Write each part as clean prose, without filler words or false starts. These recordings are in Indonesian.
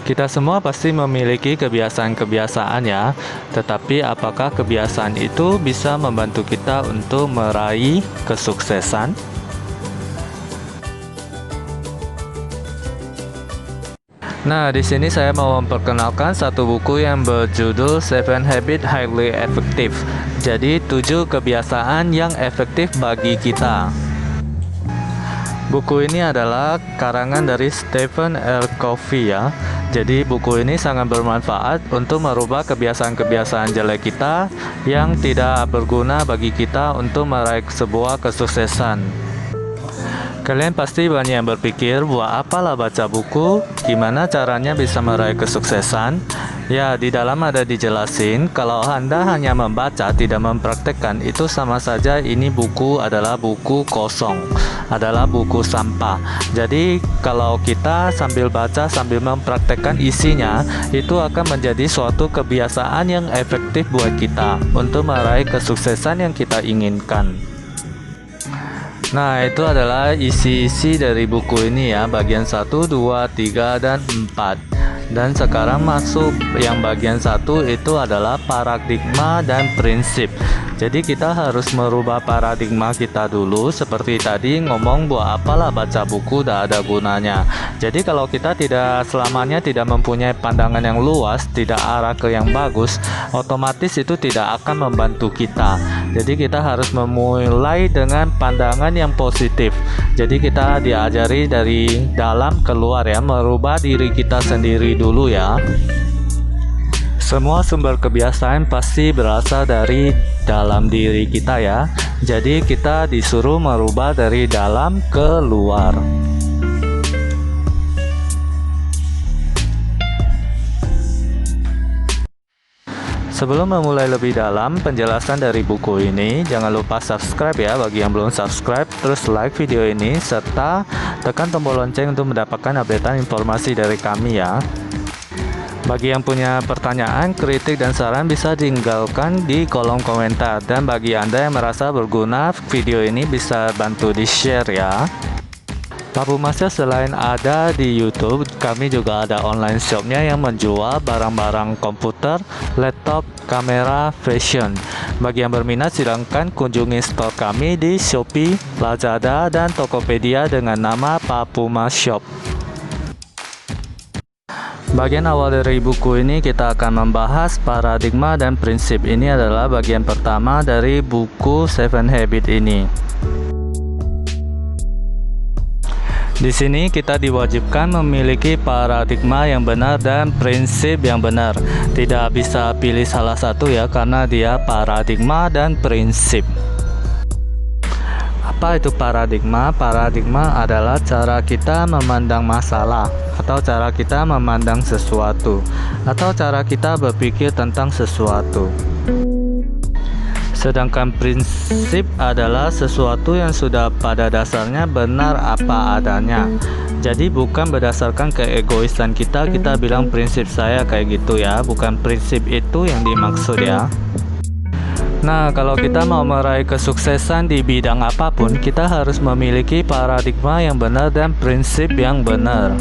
Kita semua pasti memiliki kebiasaan-kebiasaan ya, tetapi apakah kebiasaan itu bisa membantu kita untuk meraih kesuksesan? Nah, di sini saya mau memperkenalkan satu buku yang berjudul Seven Habits Highly Effective. Jadi, 7 kebiasaan yang efektif bagi kita. Buku ini adalah karangan dari Stephen R. Covey ya. Jadi buku ini sangat bermanfaat untuk merubah kebiasaan-kebiasaan jelek kita yang tidak berguna bagi kita untuk meraih sebuah kesuksesan. Kalian pasti banyak yang berpikir, buat apalah baca buku, gimana caranya bisa meraih kesuksesan? Ya, di dalam ada dijelasin, kalau Anda hanya membaca, tidak mempraktekkan, itu sama saja ini buku adalah buku kosong, adalah buku sampah. Jadi, kalau kita sambil baca, sambil mempraktekkan isinya, itu akan menjadi suatu kebiasaan yang efektif buat kita untuk meraih kesuksesan yang kita inginkan. Nah, itu adalah isi-isi dari buku ini ya, bagian 1, 2, 3, dan 4. Dan sekarang masuk yang bagian 1 itu adalah paradigma dan prinsip. Jadi kita harus merubah paradigma kita dulu. Seperti tadi ngomong, buat apalah baca buku, udah ada gunanya. Jadi kalau kita tidak selamanya tidak mempunyai pandangan yang luas, tidak arah ke yang bagus, otomatis itu tidak akan membantu kita. Jadi kita harus memulai dengan pandangan yang positif. Jadi kita diajari dari dalam keluar ya, merubah diri kita sendiri dulu ya. Semua sumber kebiasaan pasti berasal dari dalam diri kita ya. Jadi kita disuruh merubah dari dalam ke luar. Sebelum memulai lebih dalam penjelasan dari buku ini, jangan lupa subscribe ya bagi yang belum subscribe, terus like video ini, serta tekan tombol lonceng untuk mendapatkan updatean informasi dari kami ya. Bagi yang punya pertanyaan, kritik, dan saran bisa tinggalkan di kolom komentar. Dan bagi Anda yang merasa berguna, video ini bisa bantu di-share ya. Papu Master selain ada di YouTube, kami juga ada online shopnya yang menjual barang-barang komputer, laptop, kamera, fashion. Bagi yang berminat silahkan kunjungi store kami di Shopee, Lazada, dan Tokopedia dengan nama Papu Mas Shop. Bagian awal dari buku ini kita akan membahas paradigma dan prinsip. Ini adalah bagian pertama dari buku Seven Habits ini. Di sini kita diwajibkan memiliki paradigma yang benar dan prinsip yang benar. Tidak bisa pilih salah satu ya, karena dia paradigma dan prinsip. Apa itu paradigma? Paradigma adalah cara kita memandang masalah, atau cara kita memandang sesuatu, atau cara kita berpikir tentang sesuatu. Sedangkan prinsip adalah sesuatu yang sudah pada dasarnya benar apa adanya. Jadi bukan berdasarkan keegoisan kita bilang prinsip saya kayak gitu ya, bukan prinsip itu yang dimaksud ya. Nah, kalau kita mau meraih kesuksesan di bidang apapun, kita harus memiliki paradigma yang benar dan prinsip yang benar.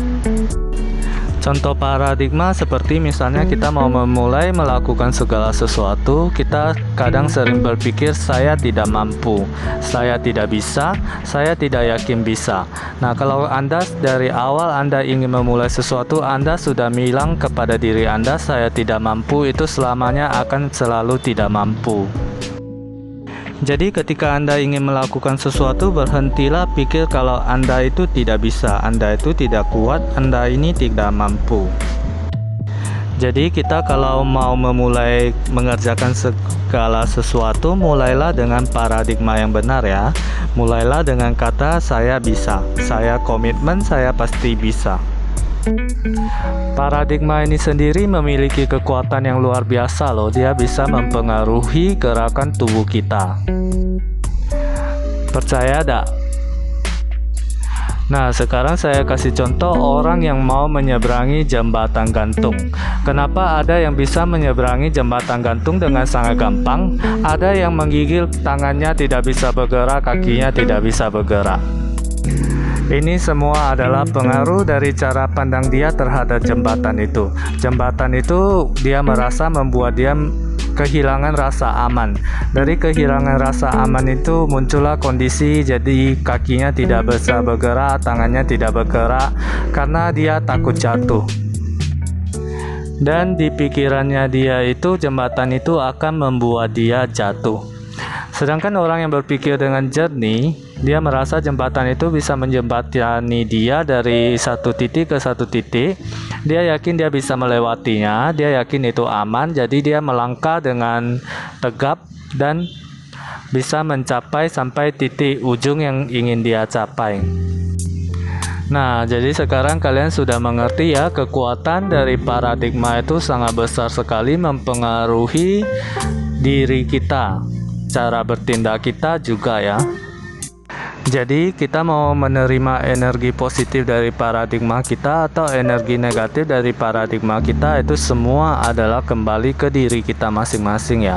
Contoh paradigma seperti misalnya kita mau memulai melakukan segala sesuatu, kita kadang sering berpikir saya tidak mampu, saya tidak bisa, saya tidak yakin bisa. Nah, kalau Anda dari awal Anda ingin memulai sesuatu, Anda sudah bilang kepada diri Anda saya tidak mampu, itu selamanya akan selalu tidak mampu. Jadi ketika Anda ingin melakukan sesuatu, berhentilah pikir kalau Anda itu tidak bisa, Anda itu tidak kuat, Anda ini tidak mampu. Jadi kita kalau mau memulai mengerjakan segala sesuatu, mulailah dengan paradigma yang benar ya. Mulailah dengan kata saya bisa, saya komitmen, saya pasti bisa. Paradigma ini sendiri memiliki kekuatan yang luar biasa loh. Dia bisa mempengaruhi gerakan tubuh kita. Percaya tak? Nah, sekarang saya kasih contoh orang yang mau menyeberangi jembatan gantung. Kenapa ada yang bisa menyeberangi jembatan gantung dengan sangat gampang? Ada yang menggigil, tangannya tidak bisa bergerak, kakinya tidak bisa bergerak. Ini semua adalah pengaruh dari cara pandang dia terhadap jembatan itu. Jembatan itu dia merasa membuat dia kehilangan rasa aman. Dari kehilangan rasa aman itu muncullah kondisi jadi kakinya tidak bisa bergerak, tangannya tidak bergerak karena dia takut jatuh. Dan di pikirannya dia itu jembatan itu akan membuat dia jatuh. Sedangkan orang yang berpikir dengan jernih, dia merasa jembatan itu bisa menjembatani dia dari satu titik ke satu titik. Dia yakin dia bisa melewatinya, dia yakin itu aman, jadi dia melangkah dengan tegap dan bisa mencapai sampai titik ujung yang ingin dia capai. Nah, jadi sekarang kalian sudah mengerti ya, kekuatan dari paradigma itu sangat besar sekali mempengaruhi diri kita. Cara bertindak kita juga ya. Jadi kita mau menerima energi positif dari paradigma kita atau energi negatif dari paradigma kita, itu semua adalah kembali ke diri kita masing-masing ya.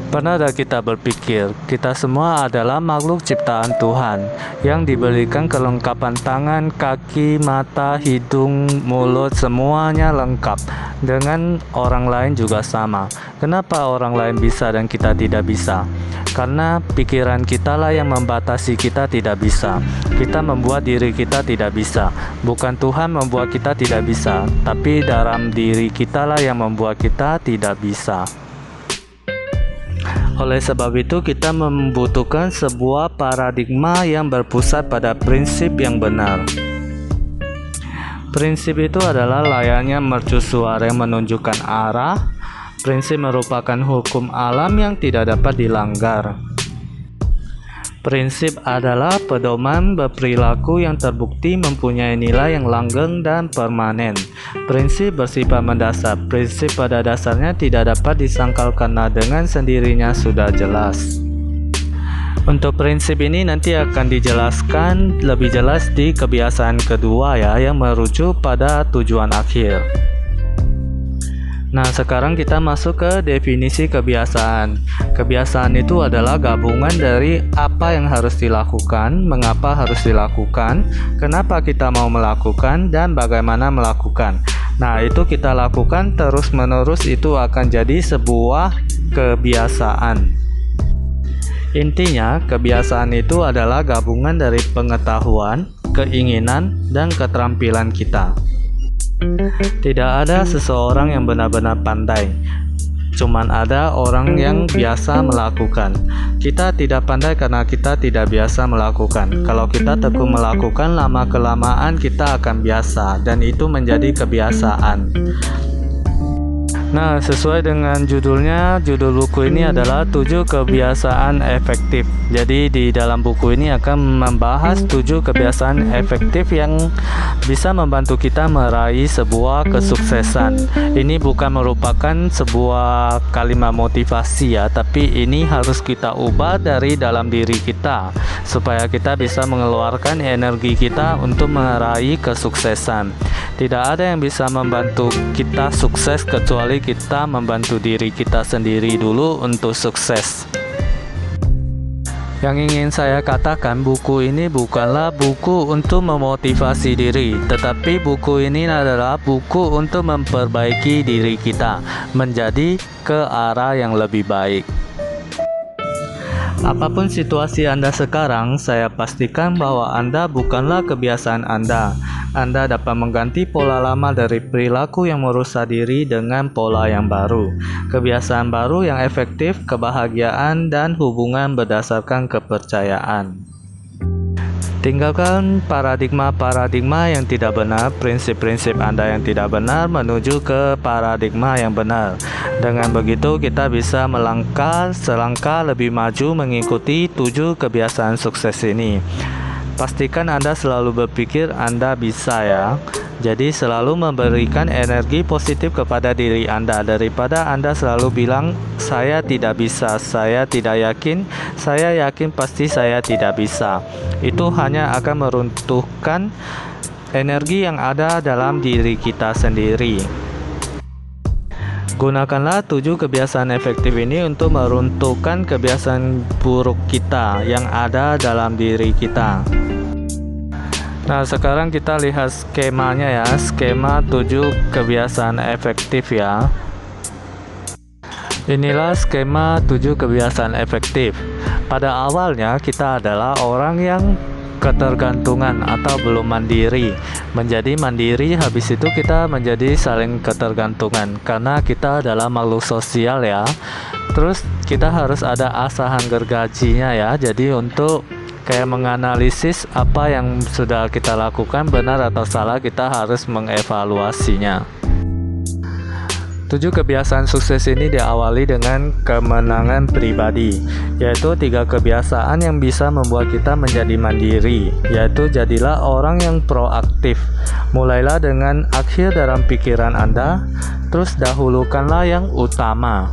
Pernah ada kita berpikir, kita semua adalah makhluk ciptaan Tuhan yang diberikan kelengkapan tangan, kaki, mata, hidung, mulut, semuanya lengkap. Dengan orang lain juga sama. Kenapa orang lain bisa dan kita tidak bisa? Karena pikiran kita lah yang membatasi kita tidak bisa. Kita membuat diri kita tidak bisa. Bukan Tuhan membuat kita tidak bisa, tapi dalam diri kita lah yang membuat kita tidak bisa. Oleh sebab itu kita membutuhkan sebuah paradigma yang berpusat pada prinsip yang benar. Prinsip itu adalah layaknya mercusuar yang menunjukkan arah. Prinsip merupakan hukum alam yang tidak dapat dilanggar. Prinsip adalah pedoman berperilaku yang terbukti mempunyai nilai yang langgeng dan permanen. Prinsip bersifat mendasar. Prinsip pada dasarnya tidak dapat disangkal karena dengan sendirinya sudah jelas. Untuk prinsip ini nanti akan dijelaskan lebih jelas di kebiasaan kedua ya, yang merujuk pada tujuan akhir. Nah, sekarang kita masuk ke definisi kebiasaan. Kebiasaan itu adalah gabungan dari apa yang harus dilakukan, mengapa harus dilakukan, kenapa kita mau melakukan, dan bagaimana melakukan. Nah, itu kita lakukan terus-menerus, itu akan jadi sebuah kebiasaan. Intinya, kebiasaan itu adalah gabungan dari pengetahuan, keinginan, dan keterampilan kita. Tidak ada seseorang yang benar-benar pandai, cuman ada orang yang biasa melakukan. Kita tidak pandai karena kita tidak biasa melakukan. Kalau kita tekun melakukan, lama-kelamaan kita akan biasa, dan itu menjadi kebiasaan. Nah, sesuai dengan judulnya, judul buku ini adalah 7 kebiasaan efektif. Jadi di dalam buku ini akan membahas 7 kebiasaan efektif yang bisa membantu kita meraih sebuah kesuksesan. Ini bukan merupakan sebuah kalimat motivasi ya, tapi ini harus kita ubah dari dalam diri kita supaya kita bisa mengeluarkan energi kita untuk meraih kesuksesan. Tidak ada yang bisa membantu kita sukses kecuali kita membantu diri kita sendiri dulu untuk sukses. Yang ingin saya katakan, buku ini bukanlah buku untuk memotivasi diri, tetapi buku ini adalah buku untuk memperbaiki diri kita menjadi ke arah yang lebih baik. Apapun situasi Anda sekarang, saya pastikan bahwa Anda bukanlah kebiasaan Anda. Anda dapat mengganti pola lama dari perilaku yang merusak diri dengan pola yang baru. Kebiasaan baru yang efektif, kebahagiaan, dan hubungan berdasarkan kepercayaan. Tinggalkan paradigma-paradigma yang tidak benar, prinsip-prinsip Anda yang tidak benar menuju ke paradigma yang benar. Dengan begitu kita bisa melangkah selangkah lebih maju mengikuti 7 kebiasaan sukses ini. Pastikan Anda selalu berpikir Anda bisa ya. Jadi selalu memberikan energi positif kepada diri Anda daripada Anda selalu bilang saya tidak bisa, saya tidak yakin, saya yakin pasti saya tidak bisa. Itu hanya akan meruntuhkan energi yang ada dalam diri kita sendiri. Gunakanlah 7 kebiasaan efektif ini untuk meruntuhkan kebiasaan buruk kita yang ada dalam diri kita. Nah, sekarang kita lihat skemanya ya, skema 7 kebiasaan efektif ya. Inilah skema 7 kebiasaan efektif. Pada awalnya kita adalah orang yang ketergantungan atau belum mandiri. Menjadi mandiri, habis itu kita menjadi saling ketergantungan karena kita adalah makhluk sosial ya. Terus kita harus ada asahan gergajinya ya. Jadi untuk kayak menganalisis apa yang sudah kita lakukan benar atau salah, kita harus mengevaluasinya. 7 kebiasaan sukses ini diawali dengan kemenangan pribadi, yaitu 3 kebiasaan yang bisa membuat kita menjadi mandiri, yaitu jadilah orang yang proaktif. Mulailah dengan akhir dalam pikiran Anda, terus dahulukanlah yang utama.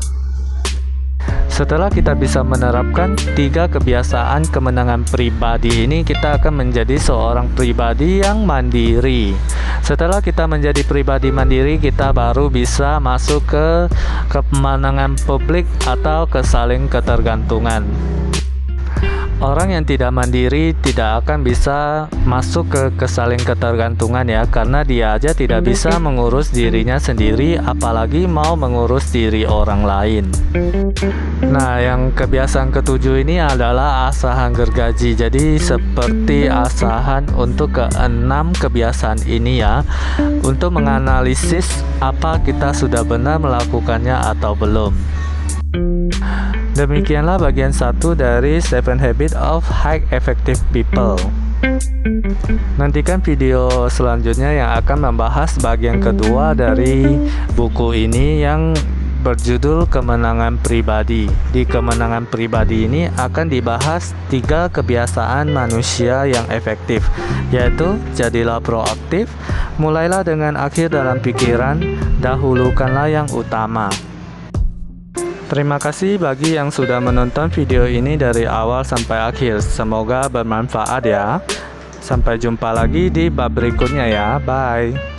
Setelah kita bisa menerapkan 3 kebiasaan kemenangan pribadi ini, kita akan menjadi seorang pribadi yang mandiri. Setelah kita menjadi pribadi mandiri, kita baru bisa masuk ke kemenangan publik atau ke saling ketergantungan. Orang yang tidak mandiri tidak akan bisa masuk ke kesaling ketergantungan ya, karena dia aja tidak bisa mengurus dirinya sendiri, apalagi mau mengurus diri orang lain. Nah, yang kebiasaan ketujuh ini adalah asahan gergaji. Jadi seperti asahan untuk ke-6 kebiasaan ini ya, untuk menganalisis apa kita sudah benar melakukannya atau belum. Demikianlah bagian 1 dari 7 Habits of High Effective People. Nantikan video selanjutnya yang akan membahas bagian kedua dari buku ini yang berjudul Kemenangan Pribadi. Di kemenangan pribadi ini akan dibahas 3 kebiasaan manusia yang efektif, yaitu jadilah proaktif, mulailah dengan akhir dalam pikiran, dahulukanlah yang utama. Terima kasih bagi yang sudah menonton video ini dari awal sampai akhir. Semoga bermanfaat ya. Sampai jumpa lagi di bab berikutnya ya. Bye.